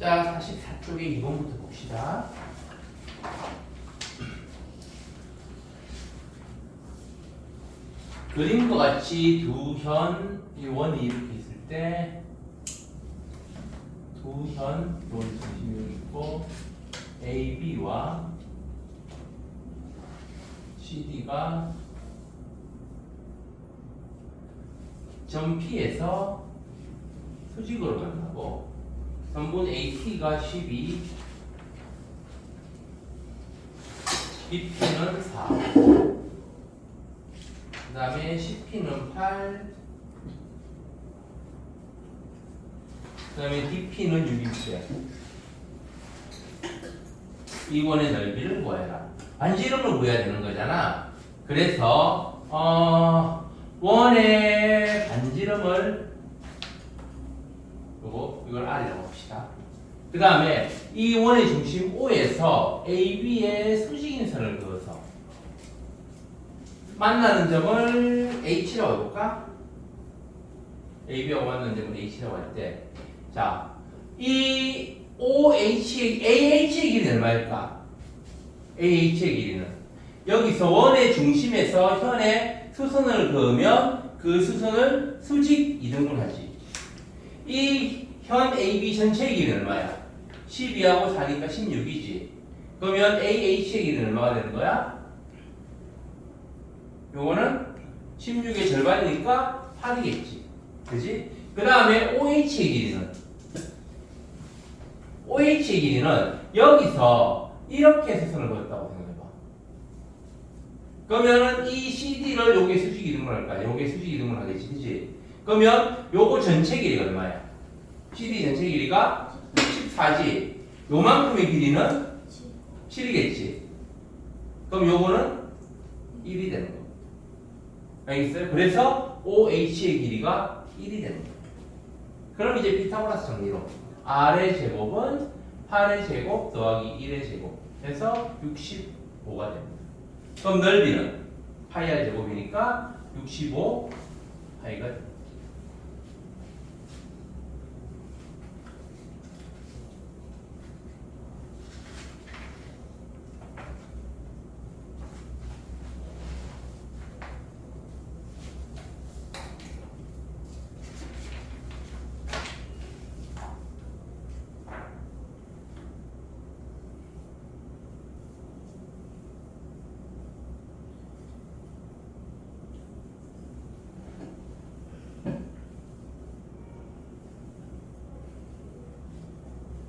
자, 44쪽에 2번부터 봅시다. 그림과 같이 두 현, 이 원이 이렇게 있을 때 두 현, 원 중심이 있고 AB와 CD가 점 P에서 수직으로 만나고 선분 AT가 12, BP는 4, 그 다음에 CP는 8, 그 다음에 DP는 6일째. 이 원의 넓이를 구해라. 반지름을 구해야 되는 거잖아. 그래서 원의 반지름을 이걸 R이라고 합시다. 그 다음에 이 원의 중심 O에서 AB의 수직인 선을 그어서 만나는 점을 H라고 해볼까? AB하고 만나는 점을 H라고 할 때, 자, 이 OH의 AH의 길이는 얼마일까? AH의 길이는 여기서 원의 중심에서 현의 수선을 그으면 그 수선을 수직 이등분하지. 이 현 AB 전체의 길이는 얼마야? 12하고 4니까 16이지. 그러면 AH의 길이는 얼마가 되는 거야? 요거는 16의 절반이니까 8이겠지. 그지? 그 다음에 OH의 길이는 여기서 이렇게 수선을 그었다고 생각해봐. 그러면은 이 CD를 요게 수직 이등분 할 거야. 요게 수직 이등분 하겠지. 그지? 그러면 요거 전체 길이가 얼마야? CD 전체 길이가 14지. 요만큼의 길이는 7이겠지. 그럼 요거는 1이 되는 거. 알겠어요? 그래서 OH의 길이가 1이 되는 거예요. 그럼 이제 피타고라스 정리로 R의 제곱은 8의 제곱 더하기 1의 제곱 해서 65가 됩니다. 그럼 넓이는 파이 R 제곱이니까 65 파이가 됩니다.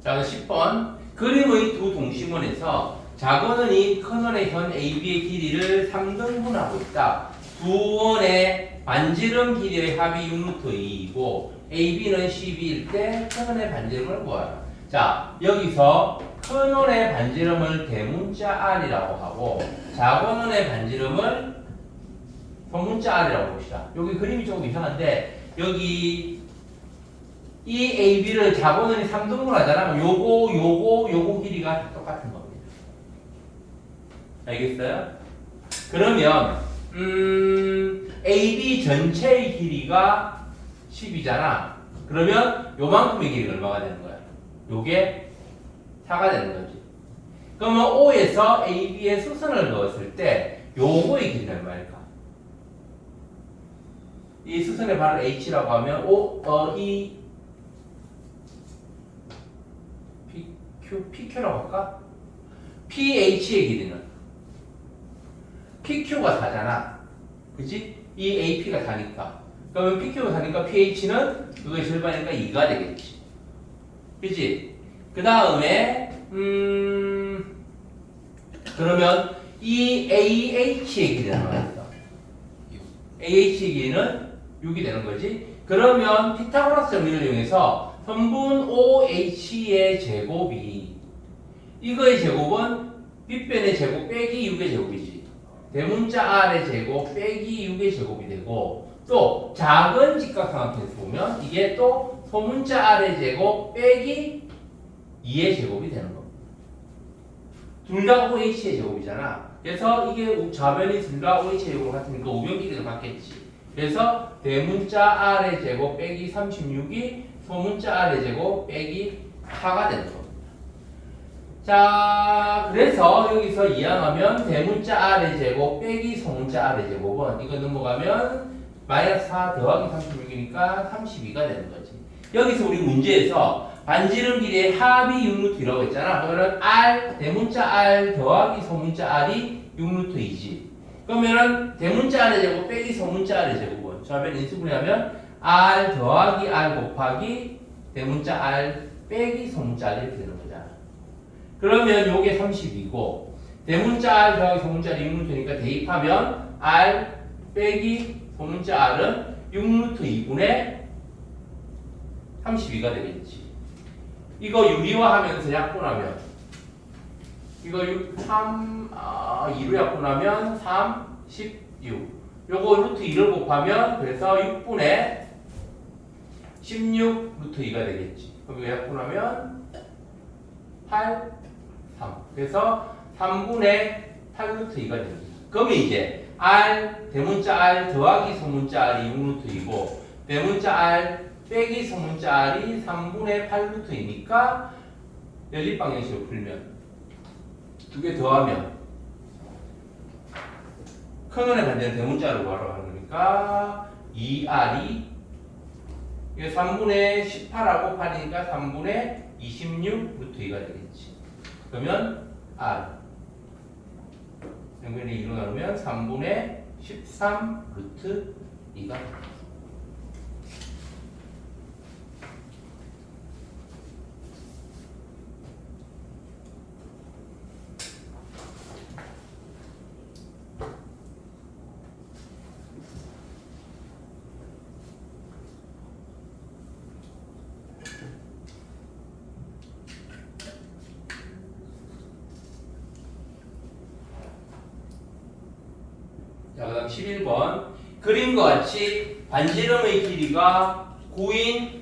자, 10번. 그림의 두 동심원에서 작은 원이 큰 원의 현 AB의 길이를 3등분하고 있다. 두 원의 반지름 길이의 합이 6루트 2이고 AB는 12일 때 큰 원의 반지름을 구하라. 자, 여기서 큰 원의 반지름을 대문자 R이라고 하고 작은 원의 반지름을 소문자 R이라고 봅시다. 여기 그림이 조금 이상한데 여기 이 AB를 자본원이 3등분 하잖아. 요거 길이가 다 똑같은 겁니다. 알겠어요? 그러면 AB 전체의 길이가 10이잖아. 그러면 요만큼의 길이가 얼마가 되는 거야? 요게 4가 되는 거지. 그러면 O에서 AB의 수선을 넣었을 때 요거의 길이는 얼마일까? 이 수선의 발을 H라고 하면 이 PQ라고 할까? PH의 길이는 PQ가 4잖아. 그치? 이 AP가 4니까. 그러면 PQ가 4니까 PH는 그거의 절반이니까 2가 되겠지. 그치? 그 다음에 그러면 이 AH의 길이는 얼마일까? AH의 길이는 6이 되는 거지. 그러면 피타고라스 정리를 이용해서 선분 OH의 제곱이 이거의 제곱은 빗변의 제곱 빼기 6의 제곱이지. 대문자 R의 제곱 빼기 6의 제곱이 되고 또 작은 직각삼각형에서 보면 이게 또 소문자 R의 제곱 빼기 2의 제곱이 되는 겁니다. 둘 다 OH의 제곱이잖아. 그래서 이게 좌변이 둘 다 OH의 제곱 같으니까 우변 길이가 같겠지. 그래서 대문자 R의 제곱 빼기 36이 소문자 R의 제곱 빼기 4가 되는 겁니다. 자, 그래서 여기서 이항하면 대문자 R의 제곱 빼기 소문자 R의 제곱은 이거 넘어가면 마이너스 4 더하기 36이니까 32가 되는 거지. 여기서 우리 문제에서 반지름 길이의 합이 6루트라고 했잖아. 그러면 R, 대문자 R 더하기 소문자 R이 6루트이지. 그러면은 대문자 R의 제곱 빼기 소문자 R의 제곱은 좌변 인수분해하면 R 더하기 R 곱하기 대문자 R 빼기 소문자 R 이렇게 되는 거잖아. 그러면 요게 30이고 대문자 R 더하기 소문자 R 6루트니까 대입하면 R 빼기 소문자 R은 6루트 2분의 32가 되겠지. 이거 유리화하면서 약분하면 이거 2로 약분하면 36. 요거 루트 2를 곱하면 그래서 6분의 16 루트 2가 되겠지. 그럼 이거 약분하면 8, 3. 그래서 3분의 8 루트 2가 됩니다. 그러면 이제 R, 대문자 R 더하기 소문자 R이 6 루트 2고 대문자 R 빼기 소문자 R이 3분의 8 루트 2니까 연립방정식으로 풀면 두 개 더하면 큰원의 반대는 대문자로 구하라고 하는 거니까 2R이 이게 3분의 18하고 8이니까 3분의 26 루트 2가 되겠지. 그러면 R 평균이 2로 나누면 3분의 13 루트 2가 됩니다. 자, 그 다음 11번. 그림과 같이 반지름의 길이가 9인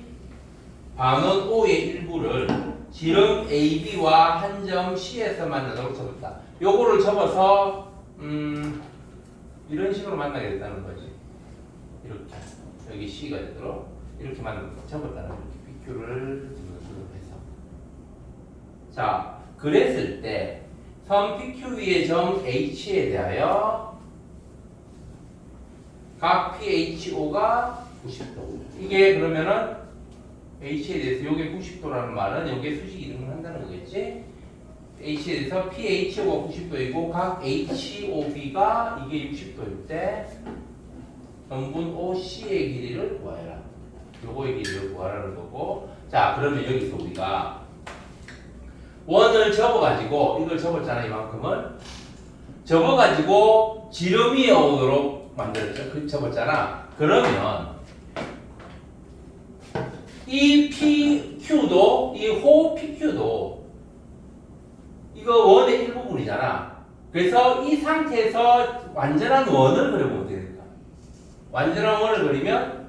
반원 O의 일부를 지름 AB와 한 점 C에서 만나도록 접었다. 요거를 접어서 이런 식으로 만나게 됐다는 거지. 이렇게 여기 C가 되도록 이렇게 접었다는 거지. PQ를 해서. 자, 그랬을 때 선 PQ 위의 점 H에 대하여 각 PHO가 90도. 이게 그러면은 H에 대해서 요게 90도라는 말은 요게 수직 이동을 한다는 거겠지? H에 대해서 PHO가 90도이고 각 HOB가 이게 60도일 때 전분 OC의 길이를 구하여라. 요거의 길이를 구하라는 거고. 자, 그러면 여기서 우리가 원을 접어가지고 이걸 접었잖아. 이만큼을 접어가지고 지름이 오도록 만들었죠. 그 접었잖아. 그러면 이 PQ도 이 호 PQ도 이거 원의 일부분이잖아. 그래서 이 상태에서 완전한 원을 그려보면 됩니다. 완전한 원을 그리면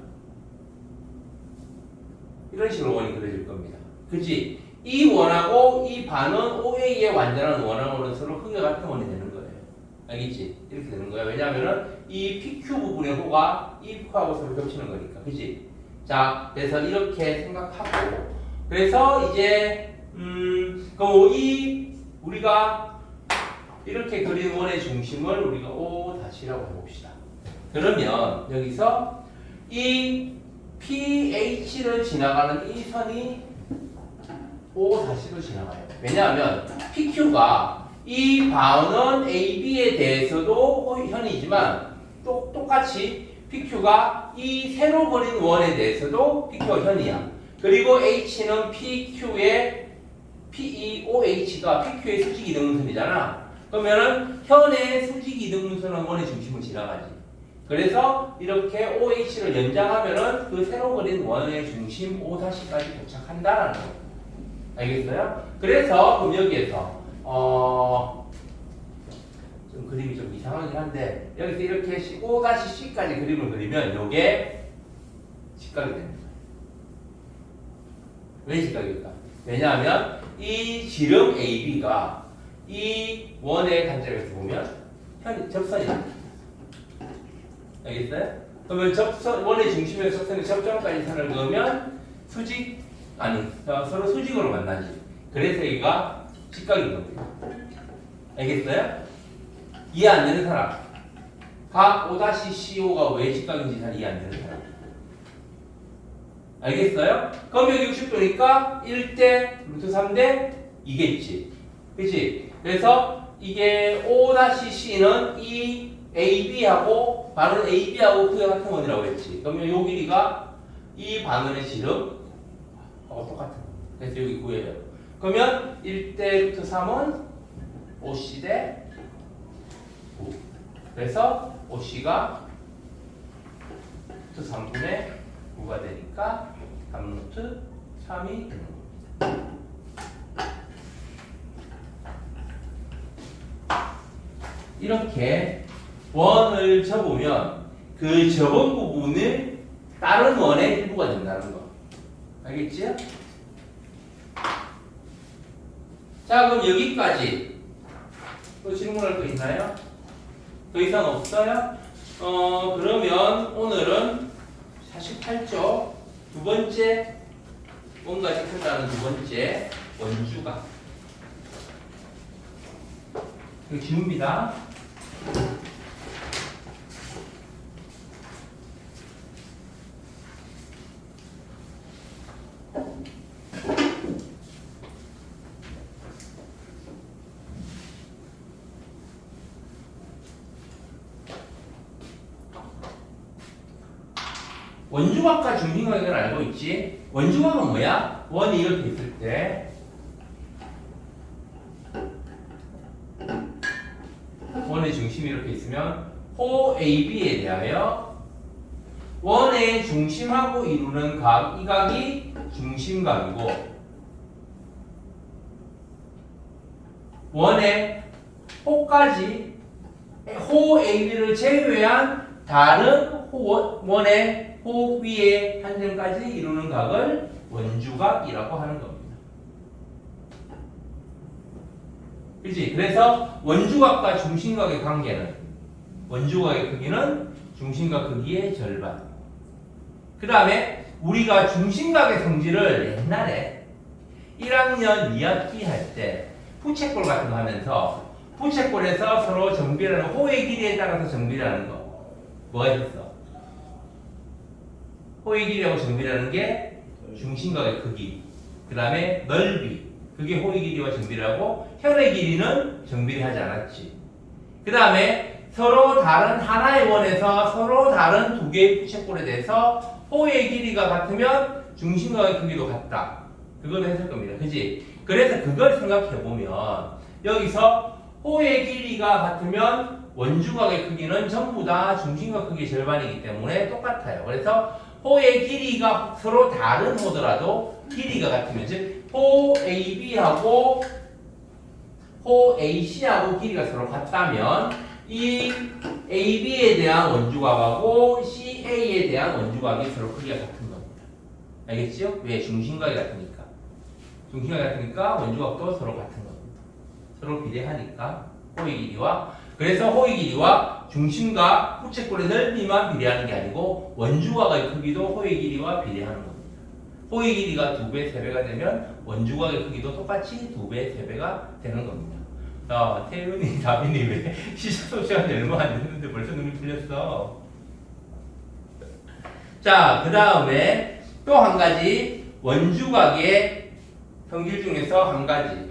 이런 식으로 원이 그려질 겁니다. 그치? 이 원하고 이 반원 OA의 완전한 원하고는 서로 크기가 같은 원이 되는 거예요. 알겠지? 이렇게 되는 거야. 왜냐면은 이 PQ 부분의 호가 이 호하고 서로 겹치는 거니까. 그치? 자, 그래서 이렇게 생각하고. 그래서 이제, 그럼 이, 우리가 이렇게 그린 원의 중심을 우리가 O-라고 해봅시다. 그러면 여기서 이 PH를 지나가는 이 선이 O-로 지나가요. 왜냐하면 PQ가 이 반원 AB에 대해서도 현이지만 똑같이 PQ가 이 새로 그린 원에 대해서도 PQ가 현이야. 그리고 H는 PQ의 PEOH가 PQ의 수직 이등분선이잖아. 그러면은 현의 수직 이등분선은 원의 중심을 지나가지. 그래서 이렇게 OH를 연장하면은 그 새로 그린 원의 중심 O-까지 도착한다라는 거. 알겠어요? 그래서 그럼 여기에서 좀 그림이 좀 이상하긴 한데 여기서 이렇게 O-C까지 그림을 그리면 요게 직각이 됩니다. 왜 직각일까? 왜냐하면 이 지름 AB가 이 원의 관점에서 보면 접선이에요. 알겠어요? 그러면 원의 중심에서 접선의 접점까지 선을 그으면 수직 아니 서로 수직으로 만나지. 그래서 여기가 직각인 겁니다. 알겠어요? 이해 안 되는 사람. 각 O-CO가 왜 직각인지 잘 이해 안 되는 사람. 알겠어요? 그럼 여기 60도니까 1대 루트 3대 2겠지. 그치? 그래서 이게 O-C는 이 AB하고 반은 AB하고 그게 같은 원이라고 했지. 그러면 요 길이가 이 반원의 지름하고 똑같은 거. 그래서 여기 구해요. 그러면 1대 루트 3은 OC 대 9. 그래서 OC가 루트 3분의 9가 되니까 3루트 3이 되는 겁니다. 이렇게 원을 접으면 그 접은 부분을 다른 원의 일부가 된다는 거. 알겠지요? 자, 그럼 여기까지. 또 질문할 거 있나요? 더 이상 없어요? 그러면 오늘은 48쪽 두 번째 뭔가 지킨다는 두 번째 원주각. 이거 지웁니다. 원주각과 중심각을 알고 있지? 원주각은 뭐야? 원이 이렇게 있을 때 원의 중심이 이렇게 있으면 호 AB에 대하여 원의 중심하고 이루는 각, 이 각이 중심각이고 원의 호까지 호 AB를 제외한 다른 원의 호 위에 한 점까지 이루는 각을 원주각이라고 하는 겁니다. 그렇지? 그래서 원주각과 중심각의 관계는 원주각의 크기는 중심각 크기의 절반. 그 다음에 우리가 중심각의 성질을 옛날에 1학년 2학기 할 때 부채꼴 같은 거 하면서 부채꼴에서 서로 정비라는 호의 길이에 따라서 정비라는 거 뭐가 있었어? 호의 길이하고 정비라는 게 중심각의 크기, 그 다음에 넓이, 그게 호의 길이와 정비라고 현의 길이는 정비를 하지 않았지. 그 다음에 서로 다른 하나의 원에서 서로 다른 두 개의 부채꼴에 대해서 호의 길이가 같으면 중심각의 크기도 같다. 그걸 했을 겁니다. 그지? 그래서 그걸 생각해보면 여기서 호의 길이가 같으면 원주각의 크기는 전부 다 중심각 크기의 절반이기 때문에 똑같아요. 그래서 호의 길이가 서로 다른 호더라도 길이가 같으면 즉 호 AB하고 호 AC하고 길이가 서로 같다면 이 AB에 대한 원주각하고 CA에 대한 원주각이 서로 크기가 같은 겁니다. 알겠지요? 왜? 중심각이 같으니까. 중심각이 같으니까 원주각도 서로 같은 겁니다. 서로 비례하니까 호의 길이와 그래서 호의 길이와 중심과 부채꼴의 넓이만 비례하는 게 아니고 원주각의 크기도 호의 길이와 비례하는 겁니다. 호의 길이가 2배, 3배가 되면 원주각의 크기도 똑같이 2배, 3배가 되는 겁니다. 태윤이, 다빈이 왜 시작 시간이 얼마 안 됐는데 벌써 눈이 풀렸어? 자, 그 다음에 또 한 가지 원주각의 성질 중에서 한 가지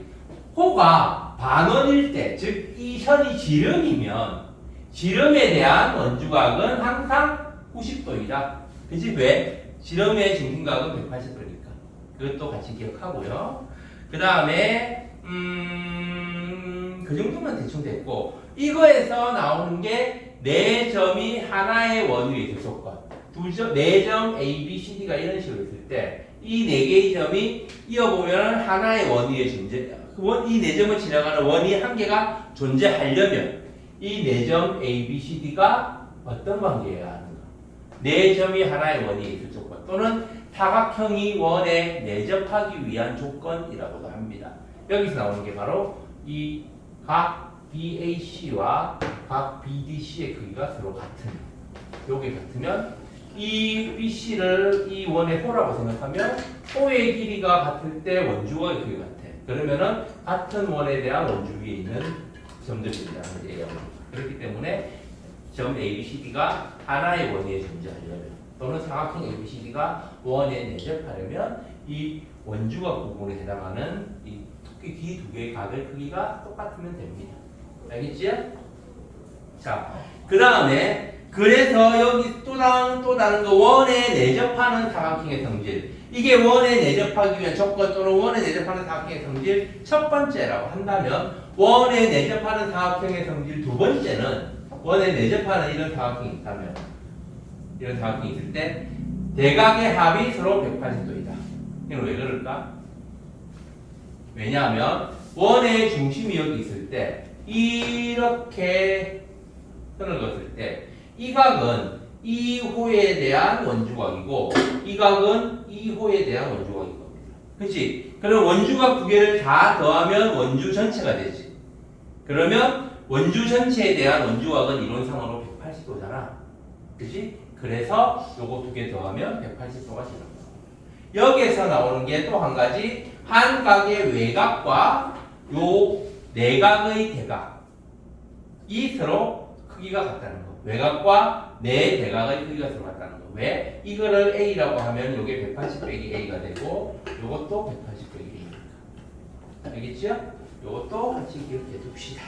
호가 반원일 때, 즉 이 현이 지름이면 지름에 대한 원주각은 항상 90도이다. 그치? 왜? 지름의 중심각은 180도니까. 그것도 같이 기억하고요. 그 다음에 그 정도만 대충 됐고 이거에서 나오는 게 4점이 하나의 원 위에 있을 조건. 4점 A, B, C, D가 이런 식으로 있을 때 이 4개의 점이 이어보면 하나의 원 위에 존재. 이 4점을 지나가는 원이 한 개가 존재하려면 이 4점 A, B, C, D가 어떤 관계여야 하는가? 4점이 하나의 원이 있을 조건 또는 사각형이 원에 내접하기 위한 조건이라고도 합니다. 여기서 나오는 게 바로 이 각 BAC와 각 BDC의 크기가 서로 같은 요게 같으면 이 BC를 이 원의 호라고 생각하면 호의 길이가 같을 때 원주각의 크기가 같아. 그러면은 같은 원에 대한 원주 위에 있는 점들입니다. 그렇기 때문에 점 ABCD가 하나의 원위에 존재하려면 또는 사각형 ABCD가 원에 내접하려면 이 원주각 부분에 해당하는 이 이 두 개의 각의 크기가 똑같으면 됩니다. 알겠지요? 자, 그 다음에 그래서 여기 또 다른 거 원에 내접하는 사각형의 성질. 이게 원에 내접하기 위한 조건 또는 원에 내접하는 사각형의 성질 첫 번째라고 한다면 원에 내접하는 사각형의 성질 두 번째는 원에 내접하는 이런 사각형이 있다면 이런 사각형이 있을 때 대각의 합이 서로 180도이다. 이건 왜 그럴까? 왜냐하면 원의 중심이 여기 있을 때 이렇게 선을 그었을 때 이 각은 이 호에 대한 원주각이고 이 각은 이 호에 대한 원주각인 겁니다. 그렇지? 그럼 원주각 두 개를 다 더하면 원주 전체가 되지. 그러면 원주 전체에 대한 원주각은 이론상으로 180도잖아. 그렇지? 그래서 요거 두 개 더하면 180도가 되는 거야. 여기에서 나오는 게 또 한 가지 한 각의 외곽과 요 내각의 대각 이 서로 크기가 같다는 거. 외곽과 내 대각의 크기가 서로 같다는 거. 왜? 이거를 A라고 하면 요게 180 빼기 A가 되고 요것도 180 빼기 A입니다. 알겠죠? 요것도 같이 기억해 둡시다.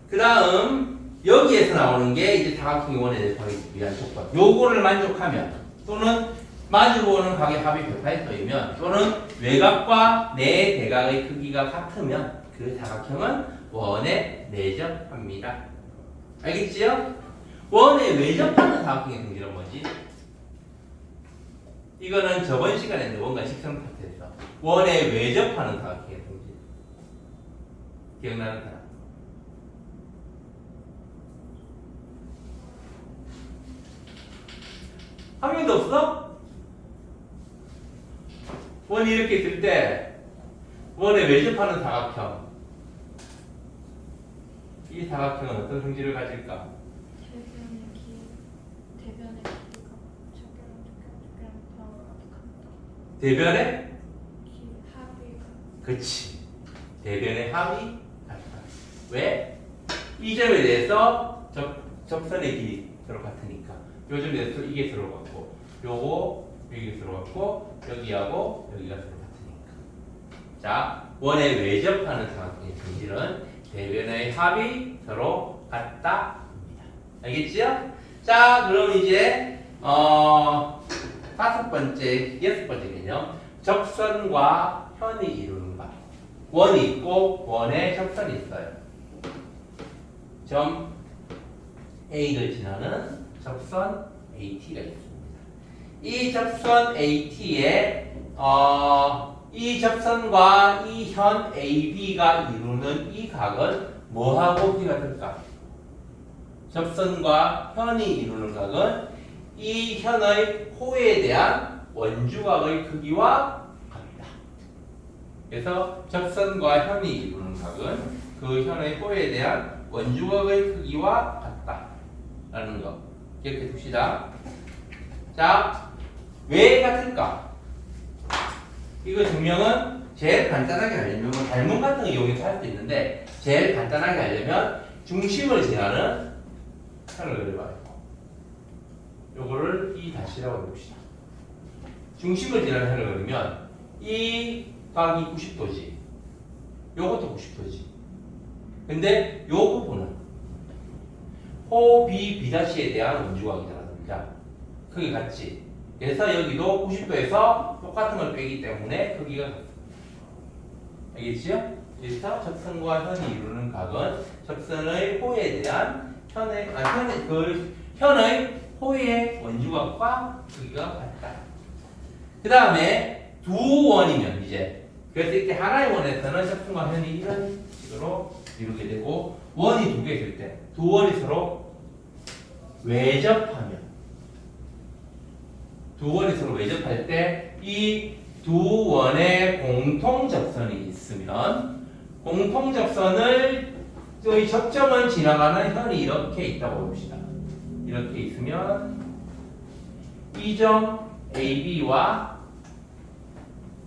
그 다음 여기에서 나오는 게 이제 사각형의 원에 대입하기 위한 조건. 요거를 만족하면 또는 마주보는 각의 합이 180도이면 또는 외곽과 내 대각의 크기가 같으면 그 사각형은 원에 내접합니다. 알겠지요? 원에 외접하는 사각형의 성질은 뭐지? 이거는 저번 시간에 원과 직선 파트에서 원에 외접하는 사각형의 성질 기억나는 사람? 한 명도 없어? 원이 이렇게 있을 때 원에 외접하는 사각형 이 사각형은 어떤 성질을 가질까? 대변의 길이가 적결한 대변의 합이 그치 대변의 합이 같다. 왜? 이 점에 대해서 접선의 길이 서로 같으니까 요 점에 대해서 이게 서로 같고 요거 여기 서로 같고 여기하고 여기가 서로 같으니까 자 원에 외접하는 사각형의 성질은 대변의 합이 서로 같다입니다. 알겠지요? 자 그럼 이제 여섯 번째 개념 접선과 현이 이루는 것. 원이 있고 원에 접선이 있어요. 점 A를 지나는 접선 AT가 있습니다. 이 접선 AT에 이 접선과 이 현 AB가 이루는 이 각은 뭐하고 비가 될까? 접선과 현이 이루는 각은 이 현의 호에 대한 원주각의 크기와 같다. 그래서 접선과 현이 이루는 각은 그 현의 호에 대한 원주각의 크기와 같다라는 거 기억해 둡시다. 자, 왜 같을까? 이거 증명은 제일 간단하게 하려면 닮은 같은 거 이용해서 할 수 있는데 제일 간단하게 하려면 중심을 지나는 선을 그려봐요. 요거를 이 다시라고 해봅시다. 중심을 지나는 선을 그리면 이 각이 90도지. 요것도 90도지. 근데 요 부분은 호, B, B''에 대한 원주각이잖아. 크기 같지? 그래서 여기도 90도에서 똑같은 걸 빼기 때문에 크기가 같습니다. 알겠지요? 그래서 접선과 현이 이루는 각은 접선의 호에 대한 현의 호의 원주각과 크기가 같다. 그 다음에 두 원이면 이제 그래서 이렇게 하나의 원에서는 접선과 현이 이런 식으로 이루게 되고 원이 두 개 있을 때 두 원이 서로 외접하면 두 원이 서로 외접할 때 이 두 원의 공통 접선이 있으면 공통 접선을 이 접점을 지나가는 현이 이렇게 있다고 봅시다. 이렇게 있으면 이 점 AB와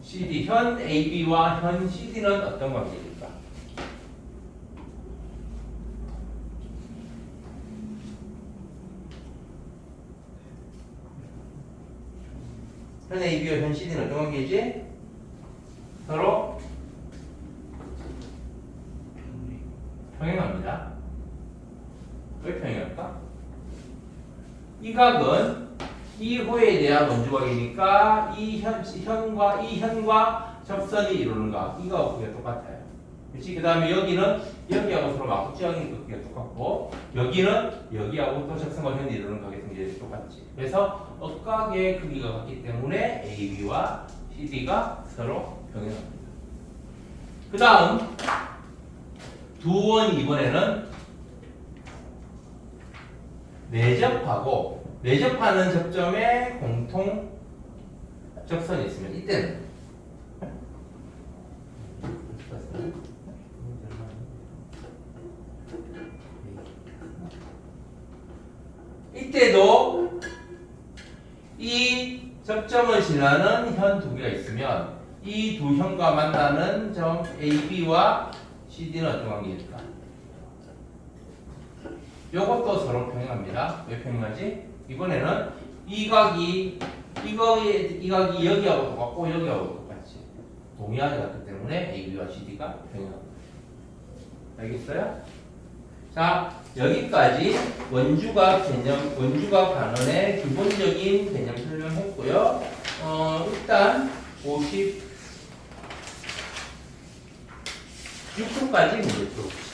CD, 현 AB와 현 CD는 어떤 관계일까? 현 AB와 현 CD는 어떤 관계이지? 서로 평행합니다. 왜 평행할까? 이 각은 이 호에 대한 원주각이니까 이 현과 접선이 이루는 각, 이 각하고 크기가 똑같아요. 그렇지? 그 다음에 여기는 여기하고 서로 막지형이 크기가 똑같고 여기는 여기하고 또 접선과 현이 이루는 각의 성질이 똑같지. 그래서 억각의 크기가 같기 때문에 AB와 CD가 서로 평행합니다. 그 다음 두 원 이번에는 내접하고 내접하는 접점에 공통 접선이 있으면 이때는 이때도 이 접점을 지나는 현 두 개가 있으면 이 두 현과 만나는 점 AB와 CD는 어떤 관계일까? 요것도 서로 평행합니다. 왜 평행하지? 이번에는 이 각이 여기하고 똑같고 여기하고 똑같이 동의하지 않기 때문에 AB와 CD가 평행합니다. 알겠어요? 자, 여기까지 원주각 개념, 원주각 단원의 기본적인 개념 설명했고요. 일단 56초까지 문제 풀어봅시다.